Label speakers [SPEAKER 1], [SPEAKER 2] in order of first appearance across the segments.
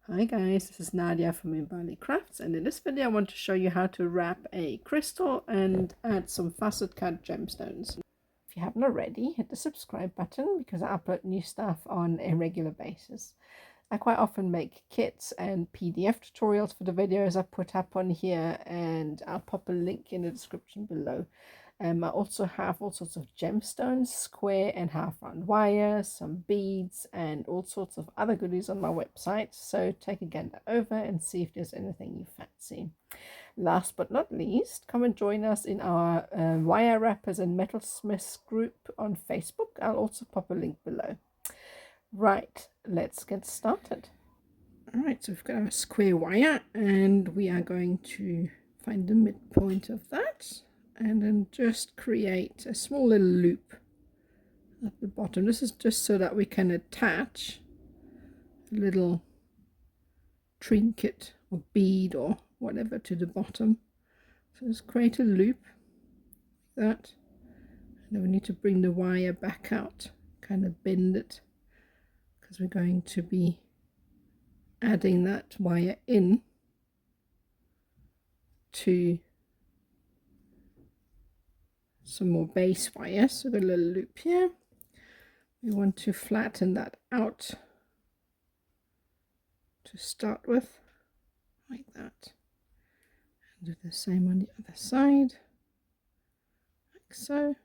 [SPEAKER 1] Hi guys, this is Nadia from Imbali Crafts, and in this video I want to show you how to wrap a crystal and add some facet cut gemstones. If you haven't already, hit the subscribe button because I upload new stuff on a regular basis. I quite often make kits and PDF tutorials for the videos I put up on here, and I'll pop a link in the description below. I also have all sorts of gemstones, square and half round wire, some beads, and all sorts of other goodies on my website. So take a gander over and see if there's anything you fancy. Last but not least, come and join us in our wire wrappers and metalsmiths group on Facebook. I'll also pop a link below. Right, let's get started. Alright, so we've got our square wire and we are going to find the midpoint of that and then just create a small little loop at the bottom. This is just so that we can attach a little trinket or bead or whatever to the bottom. So just create a loop like that, and then we need to bring the wire back out, kind of bend it, because we're going to be adding that wire in to some more base wire. So we've got a little loop here. We want to flatten that out to start with, like that. And do the same on the other side, like so.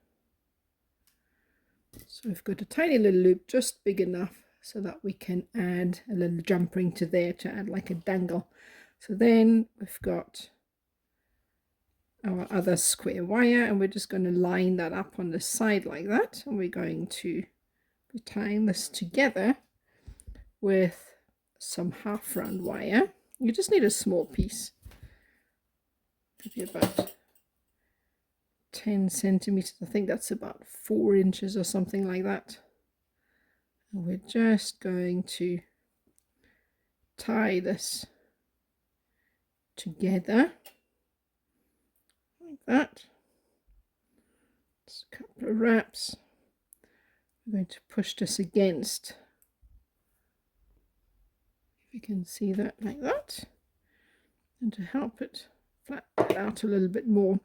[SPEAKER 1] So we've got a tiny little loop, just big enough so that we can add a little jump ring to there to add like a dangle. So then we've got our other square wire, and we're just going to line that up on the side like that, and we're going to be tying this together with some half round wire. You just need a small piece, maybe about 10 centimeters. I think that's about 4 inches or something like that. And we're just going to tie this together like that. Just a couple of wraps. We're going to push this against, if you can see that, like that, and to help it flatten it out a little bit more.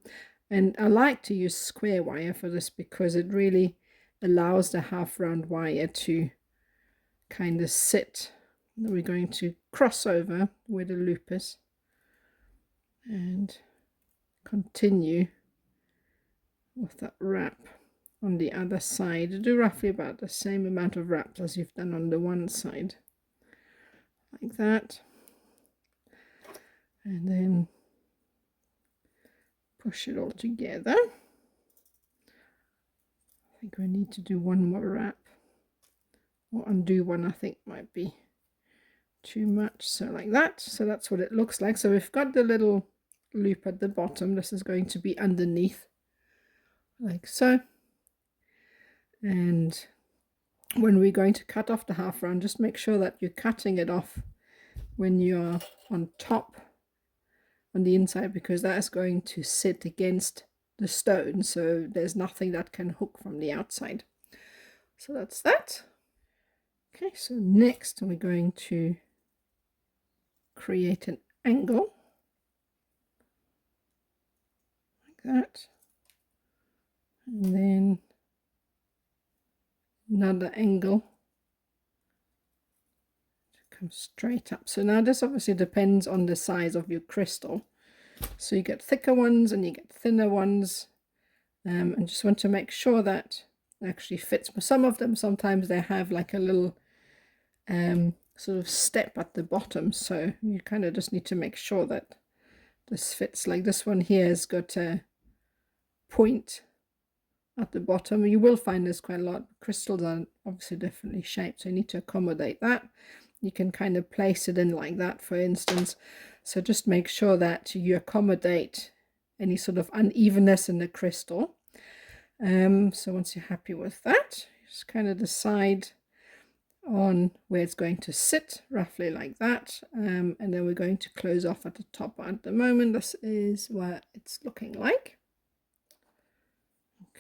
[SPEAKER 1] And I like to use square wire for this because it really allows the half round wire to kind of sit. And then we're going to cross over where the loop is and continue with that wrap on the other side. Do roughly about the same amount of wraps as you've done on the one side, like that, and then push it all together. I think we need to do one more wrap, or undo one. I think might be too much. So like that. So that's what it looks like. So we've got the little loop at the bottom. This is going to be underneath, like so. And when we're going to cut off the half round, just make sure that you're cutting it off when you're on top, on the inside, because that is going to sit against the stone, so there's nothing that can hook from the outside. So that's that. Okay, so next we're going to create an angle like that, and then another angle to come straight up. So now this obviously depends on the size of your crystal. So you get thicker ones and you get thinner ones, and just want to make sure that it actually fits. But some of them, sometimes they have like a little sort of step at the bottom, so you kind of just need to make sure that this fits. Like this one here has got a point at the bottom. You will find this quite a lot. Crystals are obviously differently shaped, so you need to accommodate that. You can kind of place it in like that, for instance. So just make sure that you accommodate any sort of unevenness in the crystal. So once you're happy with that, just kind of decide on where it's going to sit, roughly like that, and then we're going to close off at the top. At the moment, this is what it's looking like.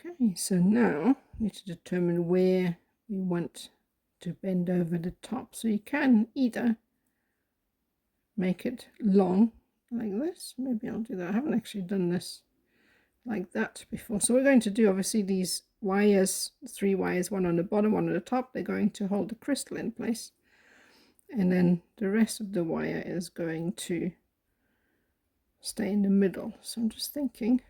[SPEAKER 1] Okay, so now we need to determine where we want to bend over the top. So you can either make it long like this. Maybe I'll do that. I haven't actually done this like that before. So we're going to do obviously these wires, 3 wires, one on the bottom, one on the top. They're going to hold the crystal in place, and then the rest of the wire is going to stay in the middle. So I'm just thinking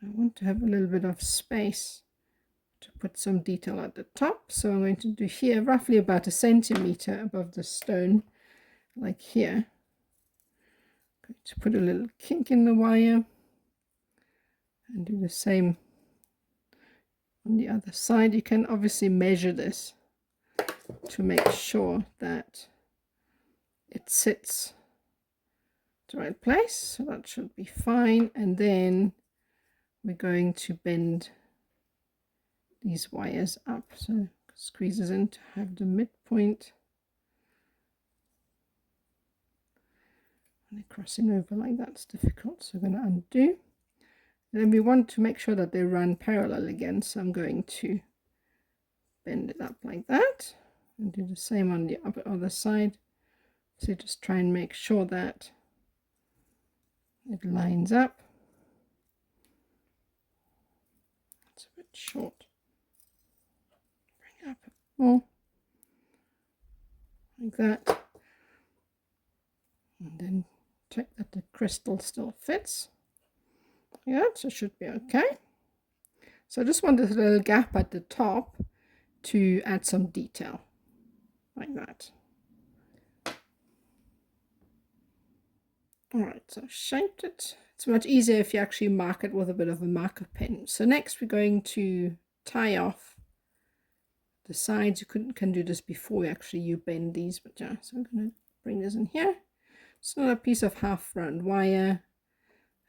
[SPEAKER 1] I want to have a little bit of space to put some detail at the top. So I'm going to do here roughly about 1 centimeter above the stone, like here. I'm going to put a little kink in the wire and do the same on the other side. You can obviously measure this to make sure that it sits the right place, so that should be fine. And then we're going to bend these wires up, so squeezes in to have the midpoint, and they're crossing over like that's difficult, so I'm going to undo. And then we want to make sure that they run parallel again, so I'm going to bend it up like that and do the same on the other side. So just try and make sure that it lines up. It's a bit short. Bring it up a bit more, like that. And then check that the crystal still fits. Yeah, so it should be okay. So I just wanted a little gap at the top to add some detail, like that. Alright, so I've shaped it. It's much easier if you actually mark it with a bit of a marker pen. So next we're going to tie off the sides. You can do this before you bend these, but yeah, so I'm going to bring this in here. It's another piece of half round wire,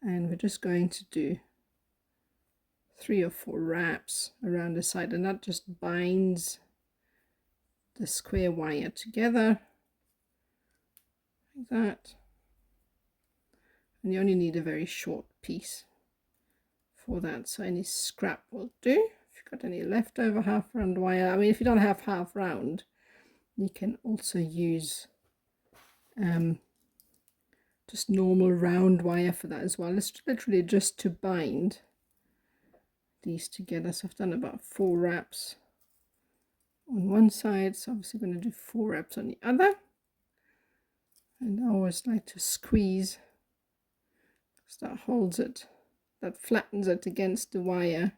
[SPEAKER 1] and we're just going to do 3 or 4 wraps around the side, and that just binds the square wire together like that. And you only need a very short piece for that, so any scrap will do. If you've got any leftover half round wire, I mean, if you don't have half round, you can also use just normal round wire for that as well. It's literally just to bind these together. So I've done about 4 wraps on one side, so obviously I'm going to do 4 wraps on the other. And I always like to squeeze, so that holds it, that flattens it against the wire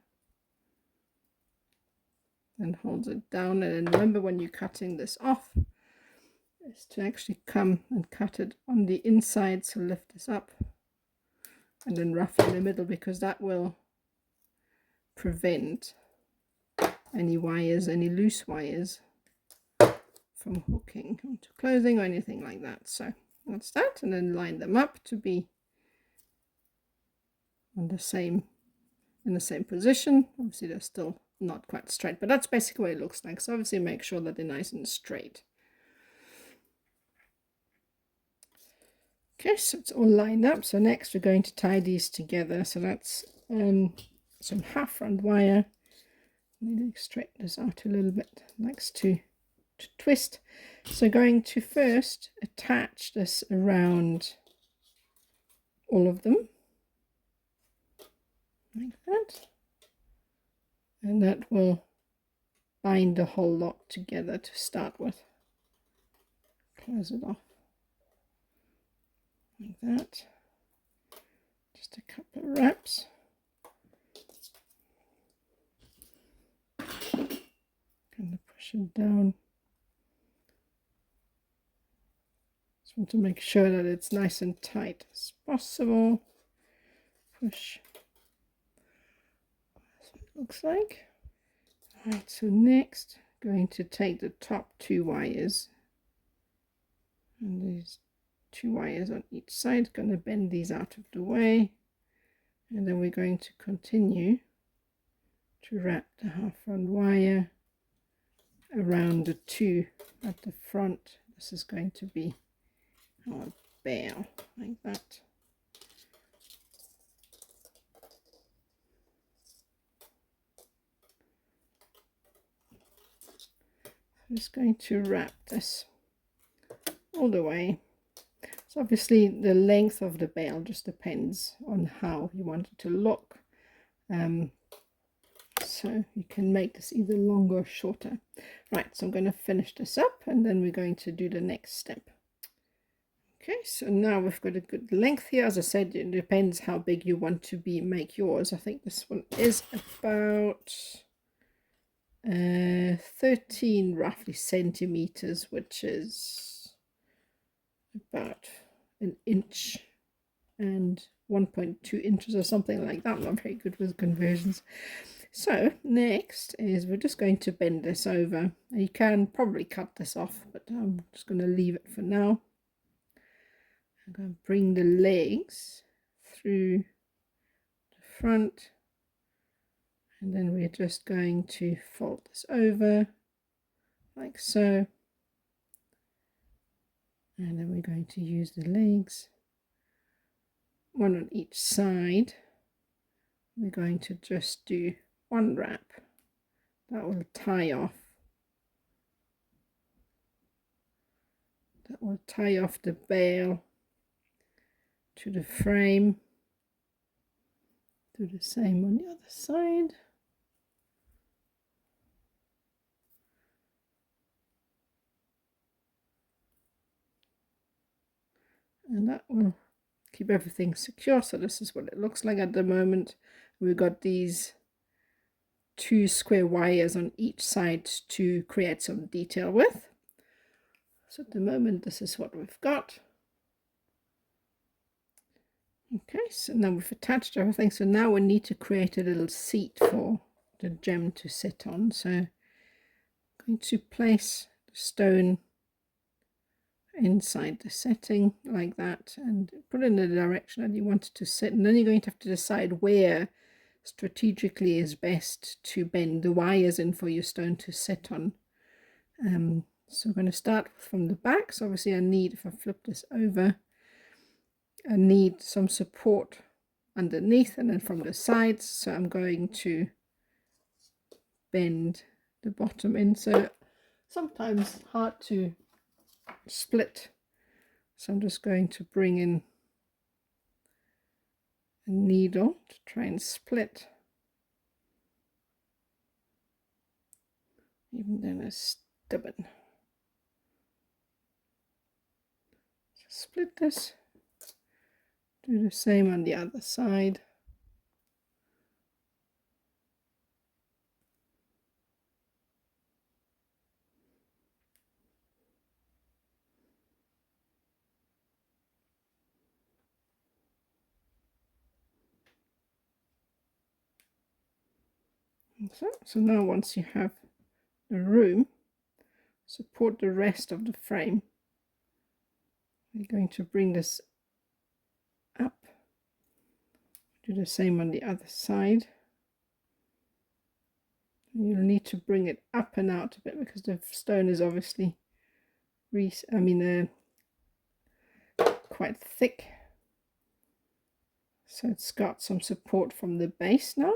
[SPEAKER 1] and holds it down. And then remember, when you're cutting this off, is to actually come and cut it on the inside. So lift this up and then rough in the middle, because that will prevent any wires, any loose wires, from hooking onto clothing or anything like that. So that's that, and then line them up to be on the same, in the same position. Obviously they're still not quite straight, but that's basically what it looks like. So obviously make sure that they're nice and straight. Okay, so it's all lined up. So next we're going to tie these together. So that's some half round wire. I need to straighten this out a little bit. Likes to twist. So going to first attach this around all of them, like that, and that will bind the whole lot together to start with. Close it off like that. Just a couple of wraps. Kind of push it down. Just want to make sure that it's nice and tight as possible. Push. That's what it looks like. Alright, so next going to take the top 2 wires, and these 2 wires on each side, going to bend these out of the way, and then we're going to continue to wrap the half round wire around the 2 at the front. This is going to be our bell, like that. I'm just going to wrap this all the way. So obviously the length of the bail just depends on how you want it to look. So you can make this either longer or shorter. Right, so I'm going to finish this up and then we're going to do the next step. Okay, so now we've got a good length here. As I said, it depends how big you want to make yours. I think this one is about 13 roughly centimeters, which is about an inch and 1.2 inches or something like that. I'm not very good with conversions. So next is we're just going to bend this over. You can probably cut this off, but I'm just going to leave it for now. I'm going to bring the legs through the front, and then we're just going to fold this over like so, and then we're going to use the legs, one on each side. We're going to just do one wrap that will tie off. That will tie off the bail to the frame. Do the same on the other side. And that will keep everything secure. So this is what it looks like at the moment. We've got these 2 square wires on each side to create some detail with. So at the moment this is what we've got. Okay, so now we've attached everything. So now we need to create a little seat for the gem to sit on. So I'm going to place the stone inside the setting like that and put it in the direction that you want it to sit, and then you're going to have to decide where strategically is best to bend the wires in for your stone to sit on. So we're going to start from the back. So obviously I need, if I flip this over, I need some support underneath and then from the sides. So I'm going to bend the bottom in. So sometimes hard to split, so I'm just going to bring in a needle to try and split. Even then it's stubborn. So split this, do the same on the other side. So now once you have the room, support the rest of the frame. We're going to bring this up, do the same on the other side. You'll need to bring it up and out a bit because the stone is obviously quite thick, so it's got some support from the base now,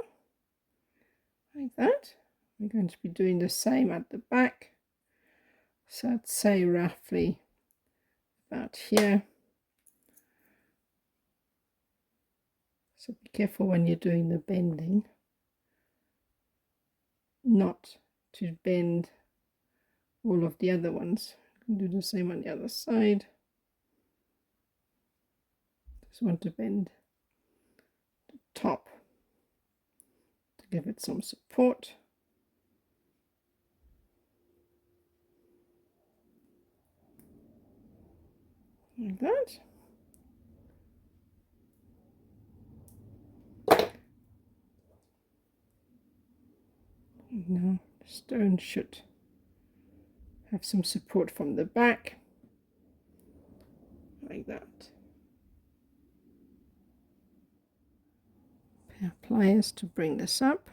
[SPEAKER 1] like that. We're going to be doing the same at the back, so I'd say roughly about here. So be careful when you're doing the bending not to bend all of the other ones. You can do the same on the other side. Just want to bend the top to give it some support. Like that. And now the stone should have some support from the back, like that. Pair of pliers to bring this up.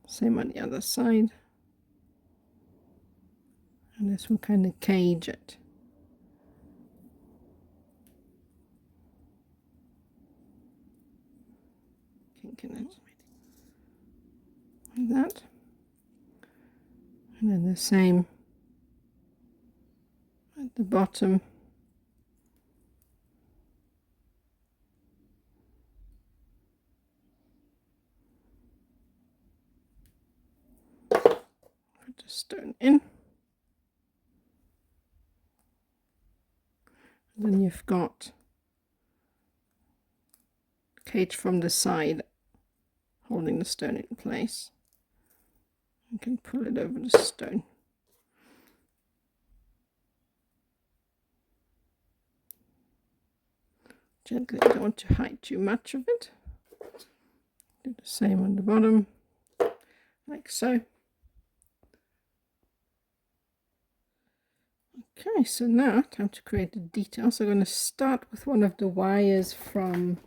[SPEAKER 1] Same on the other side. And this will kind of cage it. Kinking it like that. And then the same at the bottom. Put the stone in. And then you've got the cage from the side holding the stone in place. You can pull it over the stone. Gently, don't want to hide too much of it. Do the same on the bottom, like so. Okay, so now time to create the detail. So I'm going to start with one of the wires from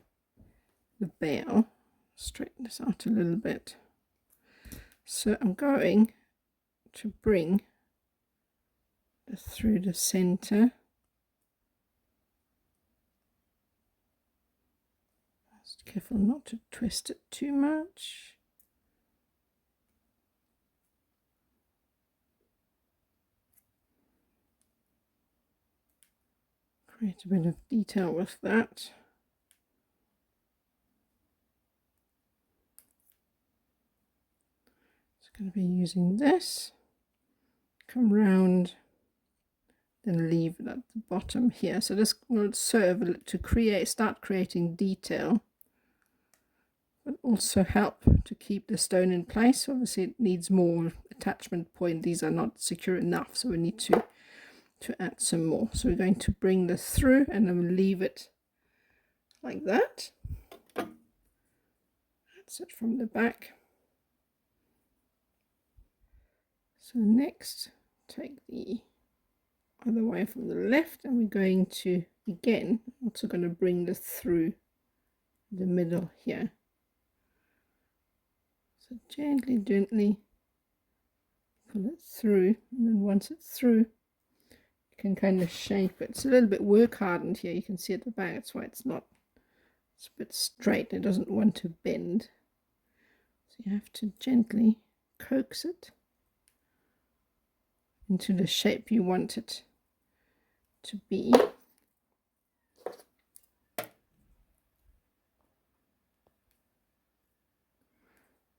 [SPEAKER 1] the bale. Straighten this out a little bit. So I'm going to bring it through the center. Just careful not to twist it too much. Create a bit of detail with that. It's going to be using this. Come round, then leave it at the bottom here. So this will serve to start creating detail, but also help to keep the stone in place. Obviously it needs more attachment point. These are not secure enough, so we need to add some more. So we're going to bring this through and then we'll leave it like that. That's it from the back. So next, take the other way from the left, and we're going to again also going to bring this through the middle here. So gently pull it through, and then once it's through, you can kind of shape it. It's a little bit work hardened here. You can see at the back, that's why it's a bit straight. It doesn't want to bend. So you have to gently coax it into the shape you want it to be.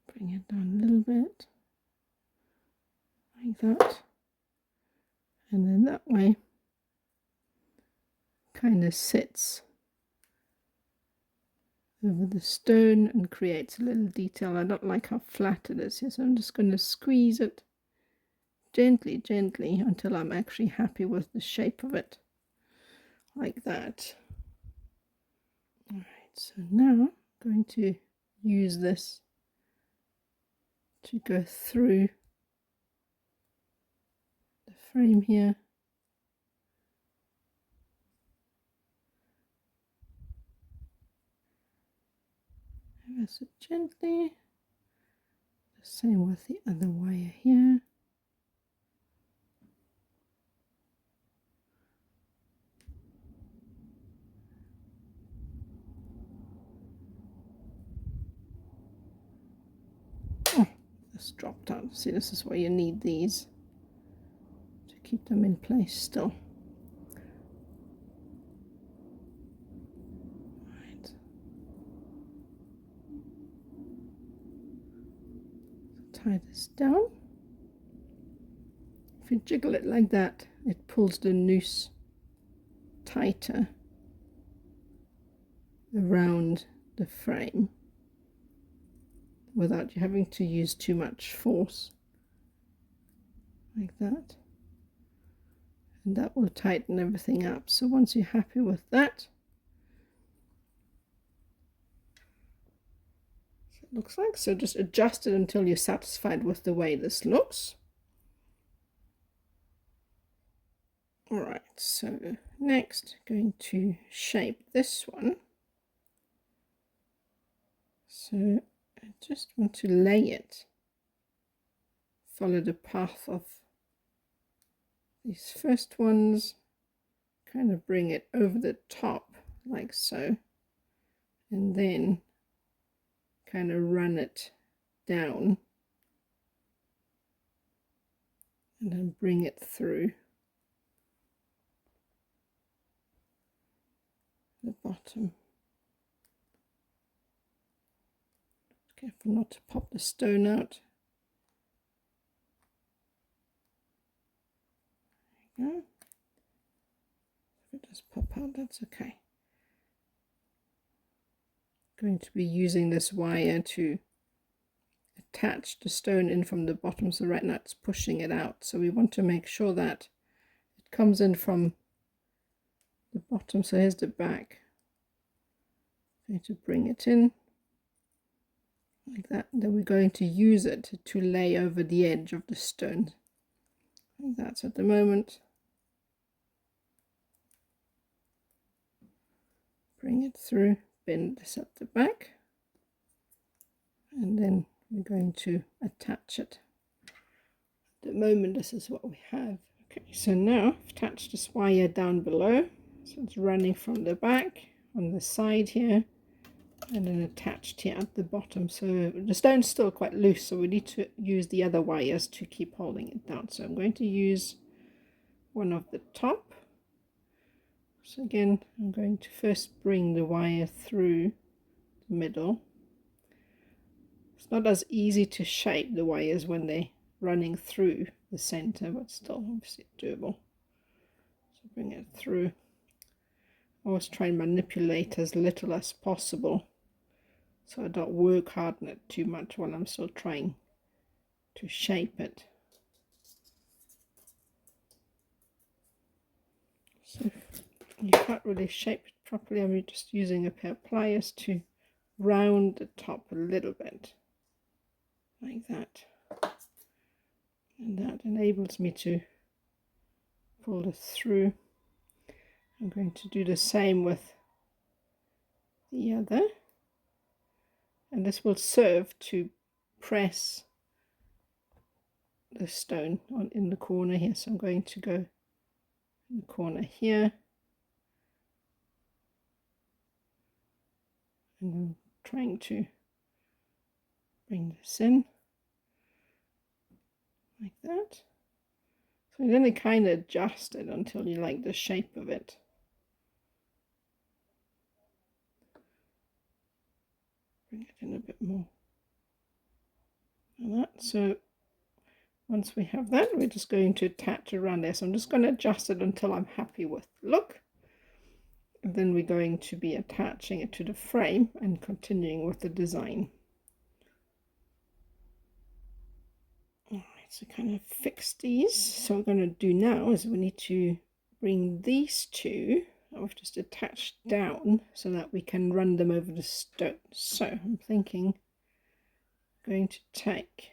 [SPEAKER 1] Bring it down a little bit, like that. And then that way kind of sits over the stone and creates a little detail. I don't like how flat it is here, so I'm just going to squeeze it gently until I'm actually happy with the shape of it, like that. All right, so now I'm going to use this to go through the frame here. Ever so gently. The same with the other wire here. Oh, this dropped out. See, this is where you need these to keep them in place still. Right. So tie this down. If you jiggle it like that, it pulls the noose tighter around the frame without you having to use too much force, like that, and that will tighten everything up. So once you're happy with that, so it looks like, so just adjust it until you're satisfied with the way this looks. All right, so next going to shape this one. So I just want to lay it, follow the path of these first ones, kind of bring it over the top like so, and then kind of run it down and then bring it through the bottom. Careful not to pop the stone out. There you go. If it does pop out, that's okay. I'm going to be using this wire to attach the stone in from the bottom, so right now it's pushing it out, so we want to make sure that it comes in from the bottom. So here's the back. I'm going to bring it in like that, then we're going to use it to lay over the edge of the stone like that. So at the moment, bring it through, bend this at the back, and then we're going to attach it. At the moment, this is what we have. Okay, so now I've attached this wire down below, so it's running from the back on the side here, and then attached here at the bottom. So the stone's still quite loose, so we need to use the other wires to keep holding it down. So I'm going to use one of the top. So again, I'm going to first bring the wire through the middle. It's not as easy to shape the wires when they're running through the center, but still obviously doable. So bring it through. Always try and manipulate as little as possible, so I don't work hard on it too much while I'm still trying to shape it. So you can't really shape it properly, I'm just using a pair of pliers to round the top a little bit, like that. And that enables me to pull it through. I'm going to do the same with the other. And this will serve to press the stone on in the corner here. So I'm going to go in the corner here, and I'm trying to bring this in like that. So you're going to kind of adjust it until you like the shape of it. Bring it in a bit more like that. So once we have that, we're just going to attach around there. So I'm just going to adjust it until I'm happy with the look. And then we're going to be attaching it to the frame and continuing with the design. Alright, so kind of fix these. So what we're going to do now is we need to bring these two, I've just attached down so that we can run them over the stone. So I'm thinking I'm going to take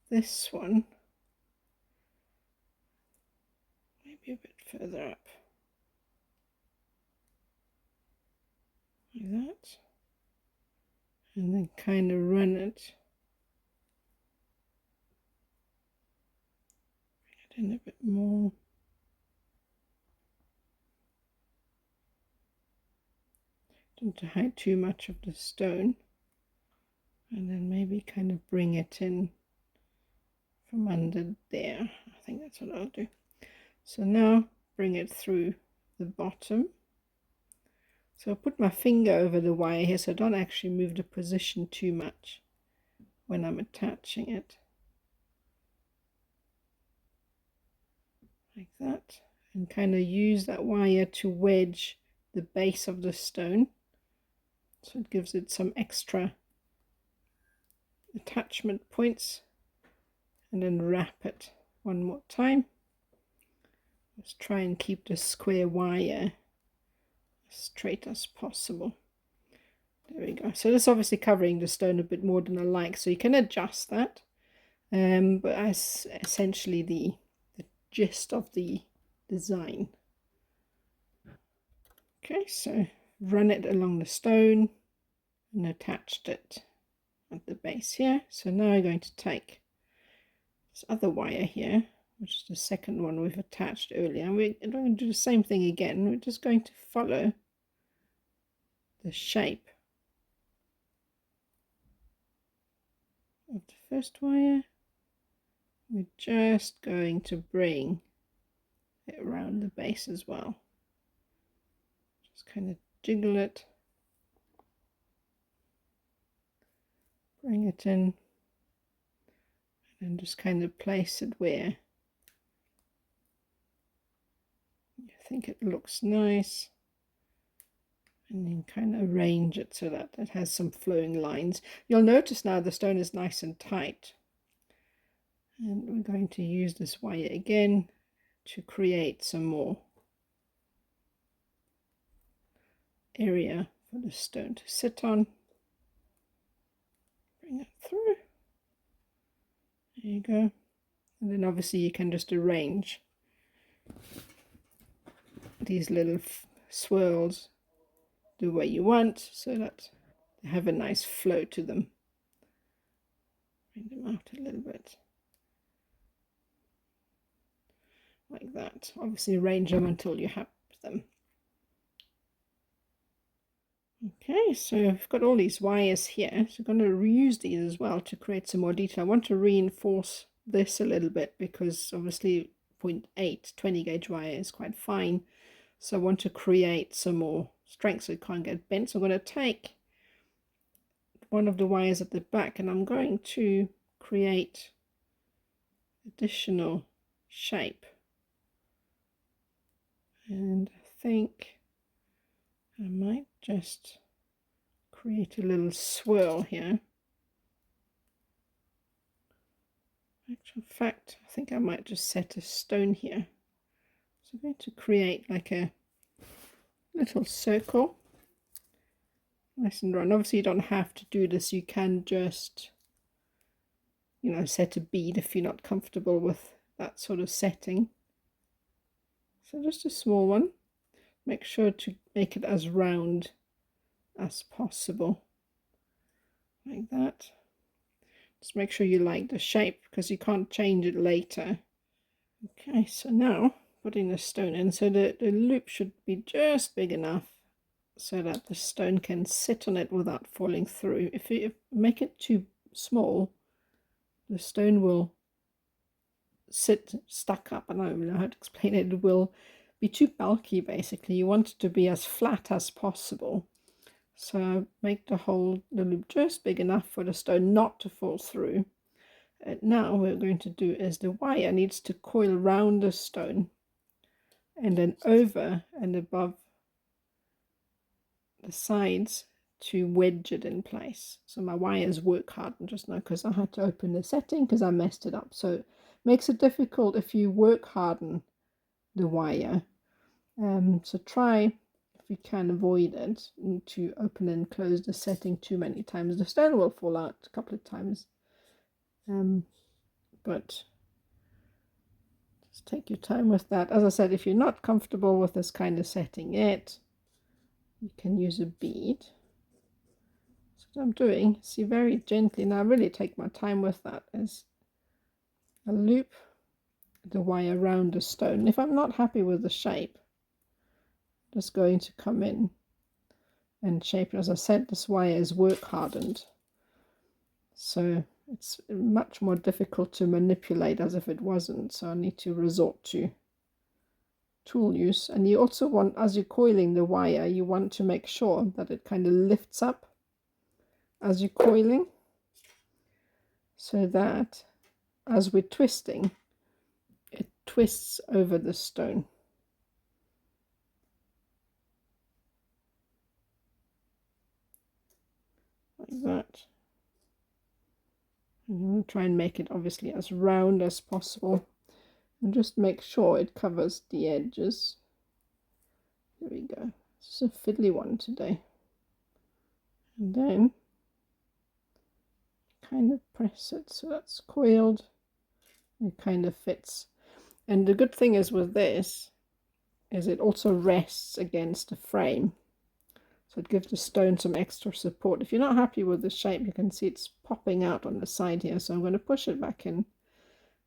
[SPEAKER 1] this one maybe a bit further up, like that, and then kind of run it, bring it in a bit more. Don't to hide too much of the stone, and then maybe kind of bring it in from under there. I think that's what I'll do. So now bring it through the bottom. So I'll put my finger over the wire here so I don't actually move the position too much when I'm attaching it. Like that. And kind of use that wire to wedge the base of the stone. So it gives it some extra attachment points. And then wrap it one more time. Let's try and keep the square wire as straight as possible. There we go. So this is obviously covering the stone a bit more than I like, so you can adjust that. But as essentially the gist of the design. Okay, so run it along the stone and attached it at the base here. So now I'm going to take this other wire here, which is the second one we've attached earlier, and we're going to do the same thing again. We're just going to follow the shape of the first wire. We're just going to bring it around the base as well, just kind of jiggle it, bring it in, and just kind of place it where you think it looks nice, and then kind of arrange it so that it has some flowing lines. You'll notice now the stone is nice and tight, and we're going to use this wire again to create some more area for the stone to sit on. Bring it through. There you go. And then obviously you can just arrange these little swirls the way you want so that they have a nice flow to them. Bring them out a little bit. Like that. Obviously arrange them until you have them. Okay, so I've got all these wires here, so I'm going to reuse these as well to create some more detail. I want to reinforce this a little bit because obviously 0.8 20 gauge wire is quite fine, so I want to create some more strength so it can't get bent. So I'm going to take one of the wires at the back and I'm going to create additional shape, and I think I might just create a little swirl here. Actual fact, I think I might just set a stone here. So I'm going to create like a little circle, nice and round. Obviously you don't have to do this, you can just, you know, set a bead if you're not comfortable with that sort of setting. So just a small one. Make sure to make it as round as possible, like that. Just make sure you like the shape because you can't change it later. Okay, so now putting the stone in, so the loop should be just big enough so that the stone can sit on it without falling through. If you make it too small, the stone will sit stuck up. I don't know how to explain it. It will be too bulky basically. You want it to be as flat as possible. So make the loop just big enough for the stone not to fall through. And now what we're going to do is the wire needs to coil round the stone and then over and above the sides to wedge it in place. So my wires work hard just now because I had to open the setting because I messed it up. So it makes it difficult if you work harden the wire. So try, if you can avoid it, to open and close the setting too many times. The stone will fall out a couple of times, but just take your time with that. As I said, if you're not comfortable with this kind of setting yet, you can use a bead. So what I'm doing, see, very gently, now I really take my time with that, is I loop the wire around the stone. If I'm not happy with the shape, just going to come in and shape it. As I said, this wire is work hardened, so it's much more difficult to manipulate as if it wasn't, so I need to resort to tool use. And you also want, as you're coiling the wire, you want to make sure that it kind of lifts up as you're coiling, so that as we're twisting, it twists over the stone. Like that. And I'm going to try and make it obviously as round as possible, and just make sure it covers the edges. There we go. This is a fiddly one today. And then kind of press it so that's coiled. It kind of fits. And the good thing is with this is it also rests against the frame, so it gives the stone some extra support. If you're not happy with the shape, you can see it's popping out on the side here, so I'm going to push it back in,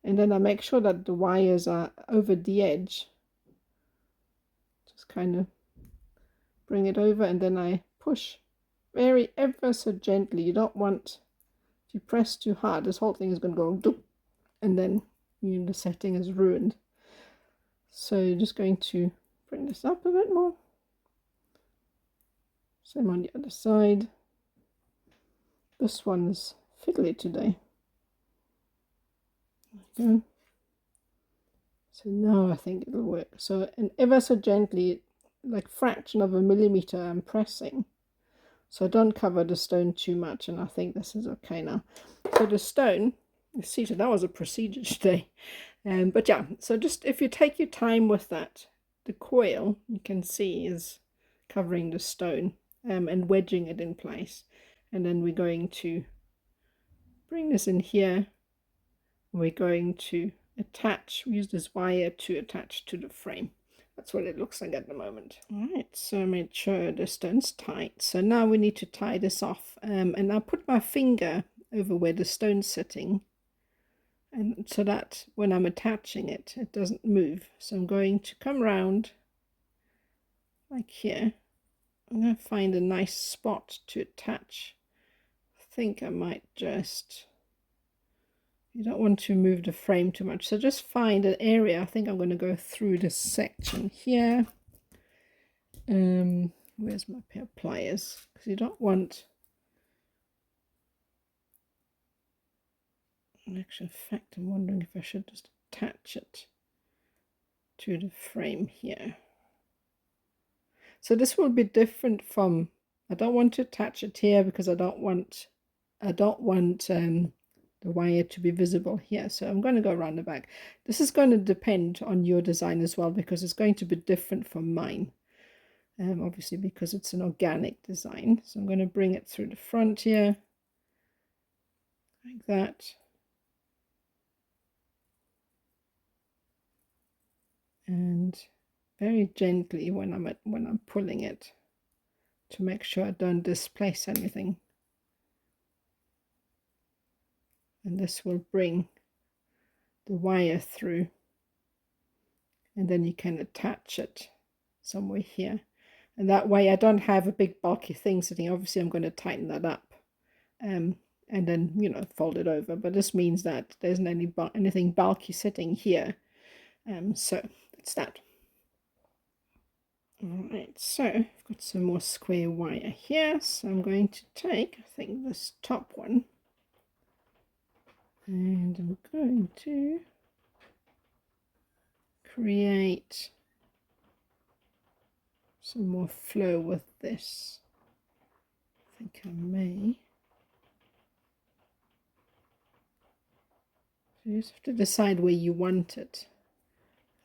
[SPEAKER 1] and then I make sure that the wires are over the edge. Just kind of bring it over, and then I push very ever so gently. You don't want to press too hard. This whole thing is going to go doop, and then the setting is ruined. So you're just going to bring this up a bit more. Same on the other side. This one's fiddly today. There we go. So now I think it'll work. So, and ever so gently, like fraction of a millimeter, I'm pressing. So don't cover the stone too much, and I think this is okay now. So the stone, you see, so that was a procedure today. But yeah, so just if you take your time with that, the coil, you can see, is covering the stone and wedging it in place. And then we're going to bring this in here. We're going to attach, we use this wire to attach to the frame. That's what it looks like at the moment. All right, so I made sure the stone's tight. So now we need to tie this off. And I'll put my finger over where the stone's sitting, and so that when I'm attaching it, it doesn't move. So I'm going to come round like here. I'm going to find a nice spot to attach. I think I might just, you don't want to move the frame too much, so just find an area. I think I'm going to go through this section here. Where's my pair of pliers? Because you don't want, actually, in fact, I'm wondering if I should just attach it to the frame here. So this will be different from, I don't want to attach it here because I don't want the wire to be visible here. So I'm going to go around the back. This is going to depend on your design as well, because it's going to be different from mine. Obviously because it's an organic design. So I'm going to bring it through the front here, like that. And very gently when I'm pulling it, to make sure I don't displace anything. And this will bring the wire through, and then you can attach it somewhere here, and that way I don't have a big bulky thing sitting. Obviously I'm going to tighten that up and then, you know, fold it over, but this means that there isn't anything bulky sitting here. So that's that. All right, so I've got some more square wire here, so I'm going to take, I think, this top one, and I'm going to create some more flow with this. I think I may. So you just have to decide where you want it.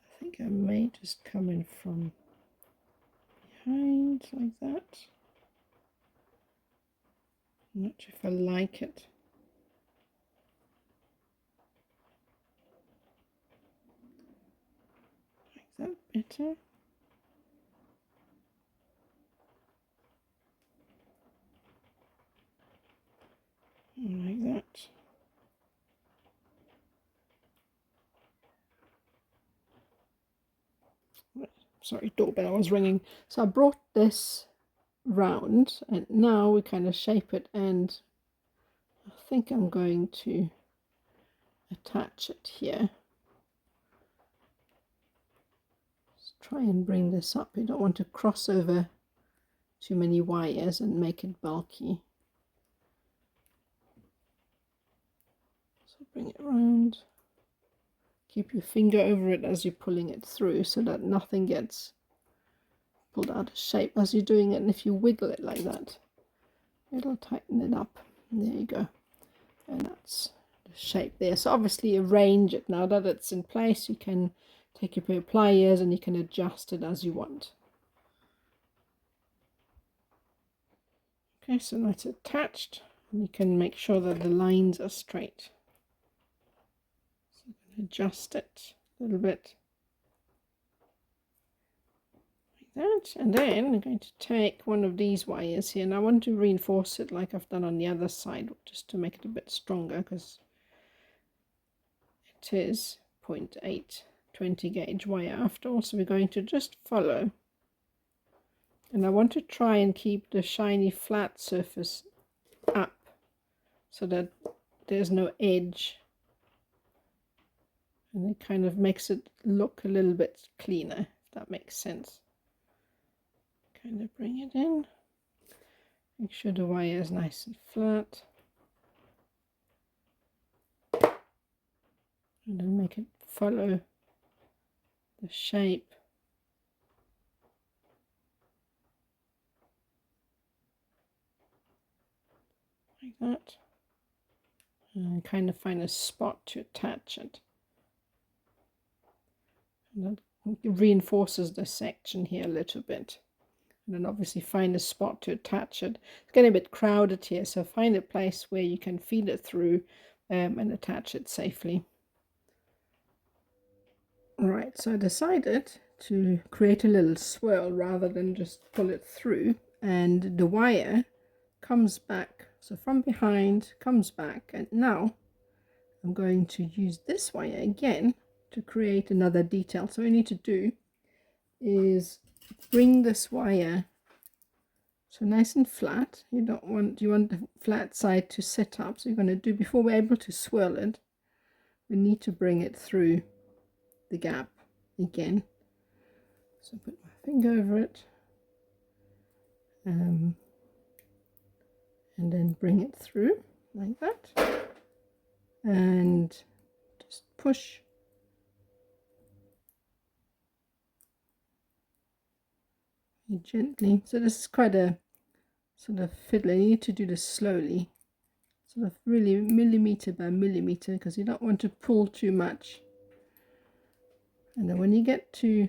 [SPEAKER 1] I think I may just come in from behind like that. I'm not sure if I like it. Like that better. Like that. Sorry, doorbell was ringing. So I brought this round, and now we kind of shape it, and I think I'm going to attach it here. Let's try and bring this up. You don't want to cross over too many wires and make it bulky. So bring it around. Keep your finger over it as you're pulling it through, so that nothing gets pulled out of shape as you're doing it. And if you wiggle it like that, it'll tighten it up. And there you go. And that's the shape there. So obviously arrange it. Now that it's in place, you can take your pair of pliers and you can adjust it as you want. Okay, so that's attached, and you can make sure that the lines are straight. So I'm going to adjust it a little bit like that, and then I'm going to take one of these wires here, and I want to reinforce it like I've done on the other side, just to make it a bit stronger, because it is 0.8 20 gauge wire after all. So we're going to just follow, and I want to try and keep the shiny flat surface up so that there's no edge, and it kind of makes it look a little bit cleaner, if that makes sense. Kind of bring it in. Make sure the wire is nice and flat. And then make it follow the shape. Like that. And kind of find a spot to attach it. And that reinforces the section here a little bit. And then obviously find a spot to attach it. It's getting a bit crowded here, so find a place where you can feed it through and attach it safely. Right, so I decided to create a little swirl rather than just pull it through, and the wire comes back, so from behind comes back, and now I'm going to use this wire again to create another detail. So what you need to do is bring this wire so nice and flat. You want the flat side to sit up, so you're going to do, before we're able to swirl it, we need to bring it through the gap again. So put my finger over it and then bring it through like that, and just push gently. So this is quite a sort of fiddler. You need to do this slowly, sort of really millimeter by millimeter, because you don't want to pull too much. And then when you get to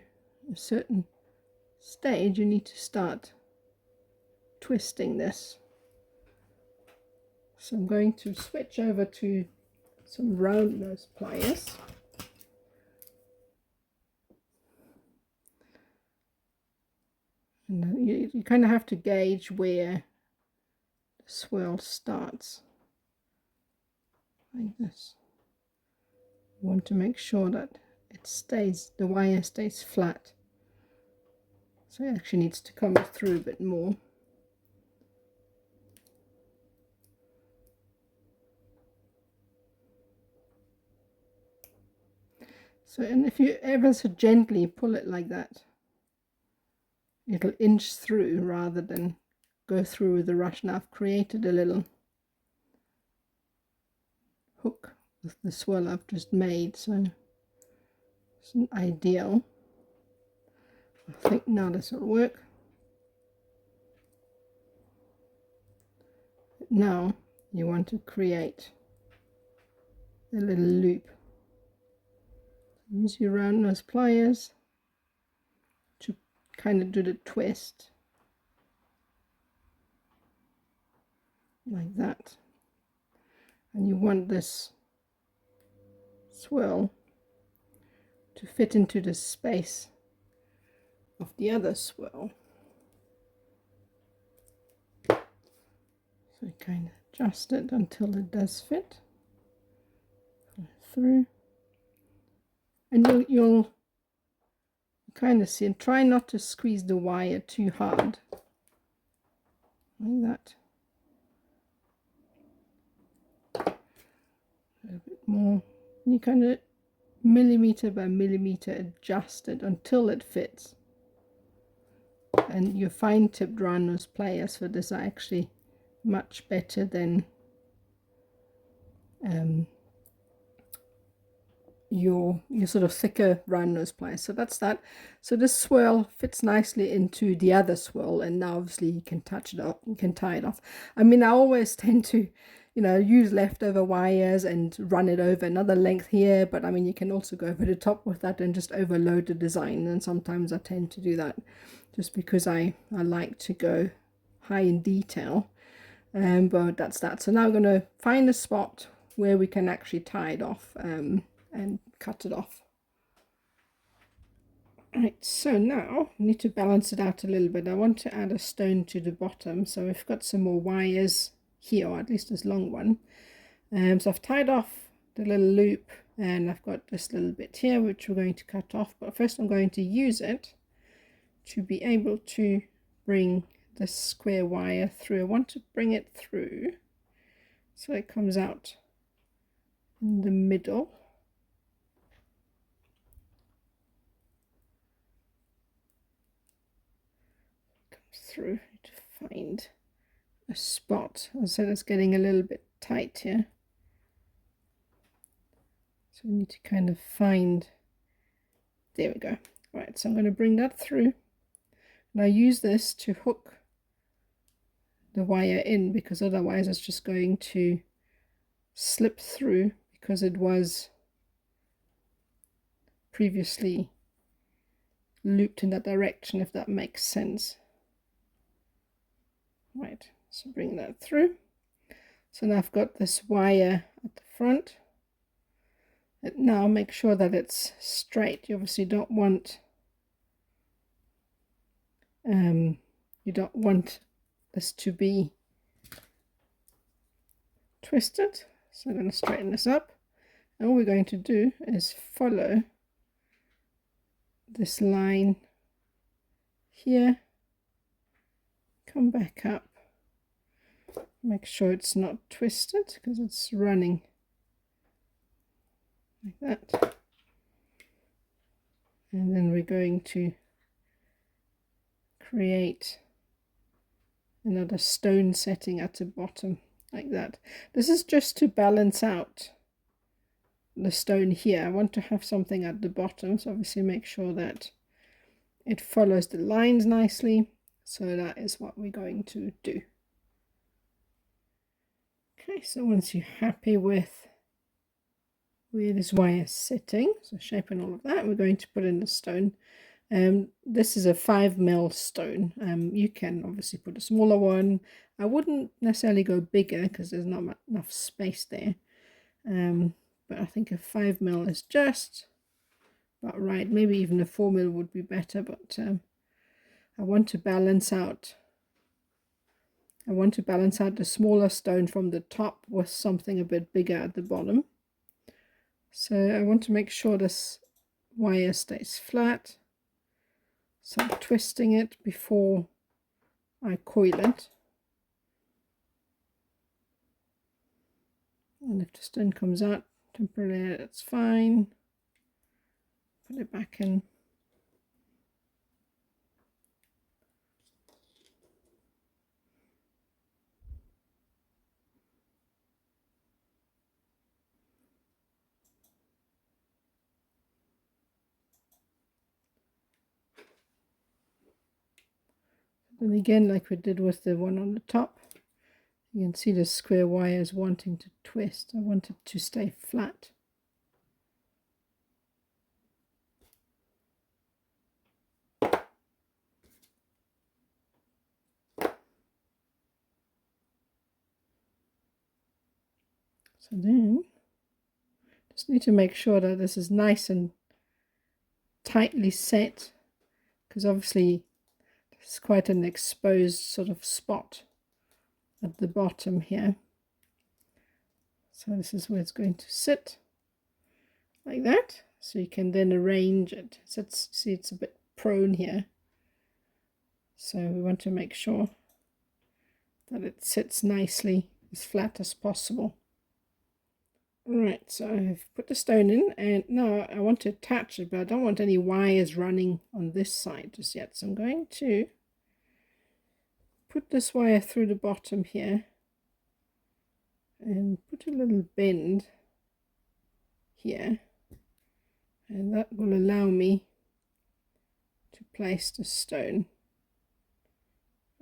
[SPEAKER 1] a certain stage, you need to start twisting this. So I'm going to switch over to some round nose pliers. And then you kind of have to gauge where the swirl starts, like this. You want to make sure that it stays, the wire stays flat. So it actually needs to come through a bit more. So, and if you ever so gently pull it like that, it'll inch through rather than go through with the rush. Now I've created a little hook with the swirl I've just made, so it's an ideal. I think now this will work. Now you want to create a little loop. Use your round nose pliers to kind of do the twist like that, and you want this swirl to fit into the space of the other swirl. So kind of adjust it until it does fit through, and you'll kind of see, and try not to squeeze the wire too hard, like that. A bit more. You kind of millimeter by millimeter adjust it until it fits. And your fine tipped round nose pliers for this are actually much better than your sort of thicker round nose pliers. So that's that. So this swirl fits nicely into the other swirl, and now obviously you can touch it up, you can tie it off. I mean, I always tend to, you know, use leftover wires and run it over another length here, but I mean, you can also go over the top with that and just overload the design, and sometimes I tend to do that just because I like to go high in detail. But that's that. So now I'm going to find a spot where we can actually tie it off and cut it off. Right, so now I need to balance it out a little bit. I want to add a stone to the bottom, so I've got some more wires here, or at least this long one. So I've tied off the little loop, and I've got this little bit here which we're going to cut off, but first I'm going to use it to be able to bring this square wire through. I want to bring it through so it comes out in the middle. Comes through to find a spot. As I said, it's getting a little bit tight here. So we need to kind of find, there we go. Right, so I'm going to bring that through. And I use this to hook the wire in, because otherwise it's just going to slip through, because it was previously looped in that direction, if that makes sense. Right, so bring that through. So now I've got this wire at the front. And now make sure that it's straight. You obviously don't want this to be twisted. So I'm going to straighten this up, and all we're going to do is follow this line here, come back up, make sure it's not twisted because it's running like that, and then we're going to create another stone setting at the bottom like that. This is just to balance out the stone here. I want to have something at the bottom, so obviously make sure that it follows the lines nicely. So that is what we're going to do. Okay, so once you're happy with where this wire is sitting, so shaping all of that, we're going to put in the stone. This is a 5mm stone. You can obviously put a smaller one. I wouldn't necessarily go bigger because there's not enough space there. But I think a 5mm is just about right. Maybe even a 4mm would be better, but I want to balance out the smaller stone from the top with something a bit bigger at the bottom. So I want to make sure this wire stays flat. So I'm twisting it before I coil it. And if the stone comes out temporarily, that's fine. Put it back in. And again, like we did with the one on the top, you can see the square wire is wanting to twist. I want it to stay flat. So then, just need to make sure that this is nice and tightly set, because obviously it's quite an exposed sort of spot at the bottom here. So this is where it's going to sit, like that. So you can then arrange it. So see, it's a bit prone here. So we want to make sure that it sits nicely, as flat as possible. Right, so I've put the stone in, and now I want to attach it, but I don't want any wires running on this side just yet. So I'm going to put this wire through the bottom here and put a little bend here, and that will allow me to place the stone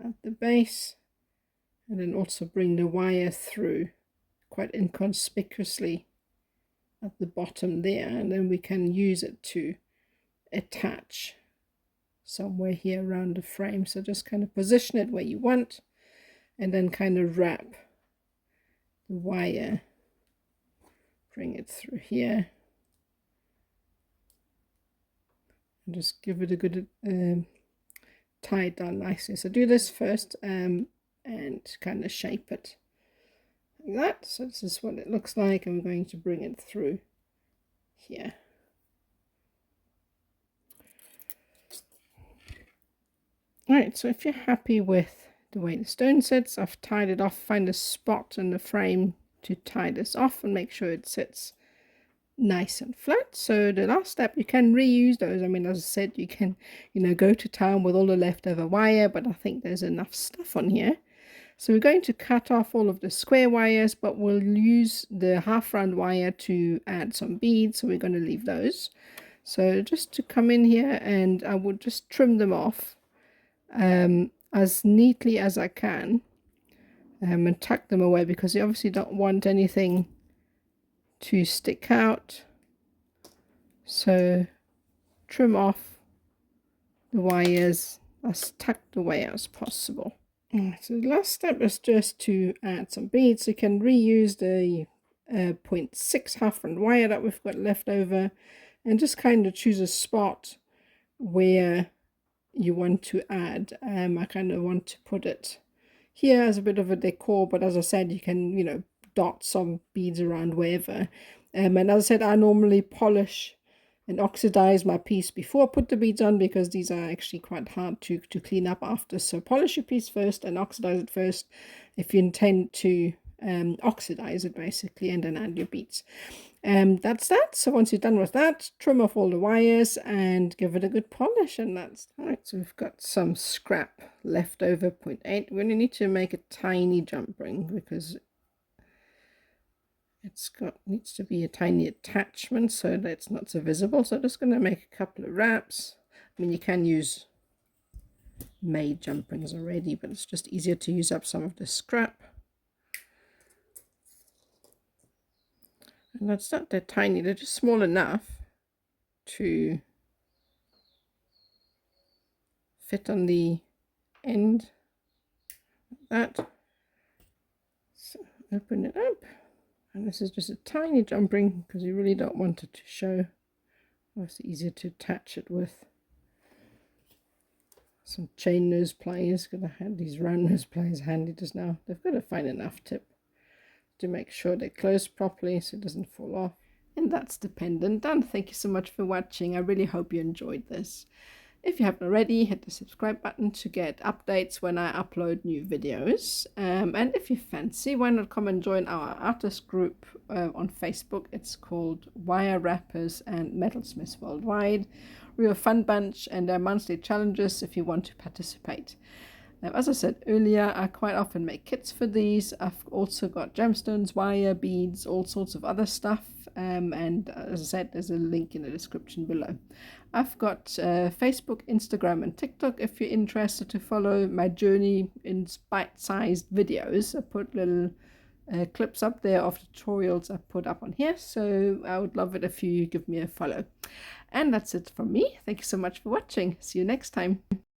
[SPEAKER 1] at the base, and then also bring the wire through quite inconspicuously at the bottom there, and then we can use it to attach somewhere here around the frame. So just kind of position it where you want, and then kind of wrap the wire, bring it through here, and just give it a good tie it down nicely. So do this first and kind of shape it like that. So this is what it looks like, and we're going to bring it through here. Alright, so if you're happy with the way the stone sits, I've tied it off. Find a spot in the frame to tie this off and make sure it sits nice and flat. So the last step, you can reuse those. I mean, as I said, you can, go to town with all the leftover wire, but I think there's enough stuff on here. So we're going to cut off all of the square wires, but we'll use the half round wire to add some beads, so we're going to leave those. So just to come in here, and I will just trim them off as neatly as I can, and tuck them away, because you obviously don't want anything to stick out. So trim off the wires as tucked away as possible. So the last step is just to add some beads. You can reuse the 0.6 half round wire that we've got left over, and just kind of choose a spot where you want to add. I kind of want to put it here as a bit of a decor, but as I said, you can, you know, dot some beads around wherever. And as I said, I normally polish and oxidize my piece before I put the beads on, because these are actually quite hard to clean up after. So polish your piece first and oxidize it first if you intend to oxidize it, basically, and then add your beads. That's that. So once you're done with that, trim off all the wires and give it a good polish, and that's all right. So we've got some scrap left over, 0.8. We only need to make a tiny jump ring, because needs to be a tiny attachment so that it's not so visible. So I'm just going to make a couple of wraps. I mean, you can use made jump rings already, but it's just easier to use up some of the scrap. And that's not that tiny, they're just small enough to fit on the end like that. So open it up, and this is just a tiny jump ring because you really don't want it to show. It's easier to attach it with some chain nose pliers, because I had these round nose pliers handy just now. They've got a fine enough tip to make sure they're closed properly so it doesn't fall off. And that's the pendant done. Thank you so much for watching. I really hope you enjoyed this. If you haven't already, hit the subscribe button to get updates when I upload new videos. And if you fancy, why not come and join our artist group on Facebook. It's called Wire Wrappers and Metalsmiths Worldwide. We're a fun bunch, and there are monthly challenges if you want to participate. As I said earlier, I quite often make kits for these. I've also got gemstones, wire, beads, all sorts of other stuff. And as I said, there's a link in the description below. I've got Facebook, Instagram, and TikTok if you're interested to follow my journey in bite-sized videos. I put little clips up there of tutorials I put up on here. So I would love it if you give me a follow. And that's it from me. Thank you so much for watching. See you next time.